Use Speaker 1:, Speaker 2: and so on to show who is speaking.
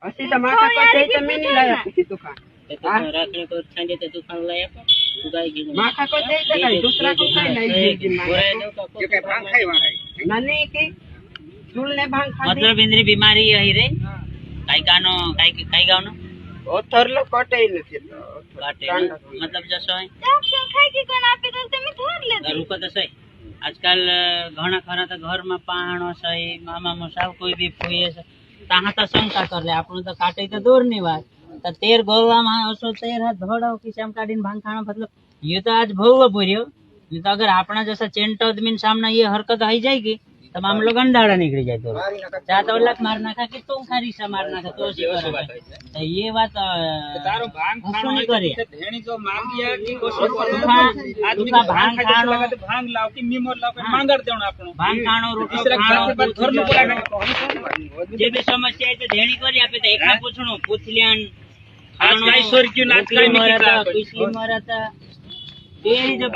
Speaker 1: असि तो माखा को चाहिए तो मैं नहीं लाया किसी दुकान
Speaker 2: राखने को संडे तो दुकान लाया तू गाय की
Speaker 1: माखा को चाहिए तो कहीं दूसरा को कहीं नहीं
Speaker 2: जो के भांग खाई वहां
Speaker 1: ननी की चूलने भांग खा
Speaker 2: मतलब इंद्री बीमारी यही रे काई कानो काई गावनो
Speaker 1: ओथरलो कटे નથી
Speaker 2: काटे मतलब जसो है
Speaker 3: डॉक्टर खाई की कोण आपे तो તમે ધોર લે
Speaker 2: रूप तो सही आजकल घणा खरा तो घर में पाणो सही मामा मोसाव कोई भी फुए ताहा तो शंका कर ले आपनु तो काटे तो दूर नहीं बात तो तेर गोला में असो तेर हाथ धोड़ो किसम काढीन भांग खाना मतलब ये तो आज भोग पूर्यो ये तो अगर अपना जैसा चेंट आदमी सामने ये हरकत आई जाएगी तो मामलो गंडाड़ा निकली जाए तो जा तो लक मार नाखा कि तुम खारी सा मार नाखा तो सी करे तो ये बात
Speaker 4: तारो भांग खानो
Speaker 2: नहीं करे
Speaker 4: धेणी जो मांगिया की कोशिश
Speaker 2: आदमी का भांग खानो
Speaker 4: भांग लाव की मीमो लाव के मांगर देणो आपनो
Speaker 2: भांग खानो रोटलो
Speaker 4: खानो घर नु
Speaker 2: खानो जे भी समस्या है तो धेणी करी आपे तो एकला पूछणो पूछलियान
Speaker 4: आज काई सोरक्यू नाच काई
Speaker 2: पिछली मरता तेरी जो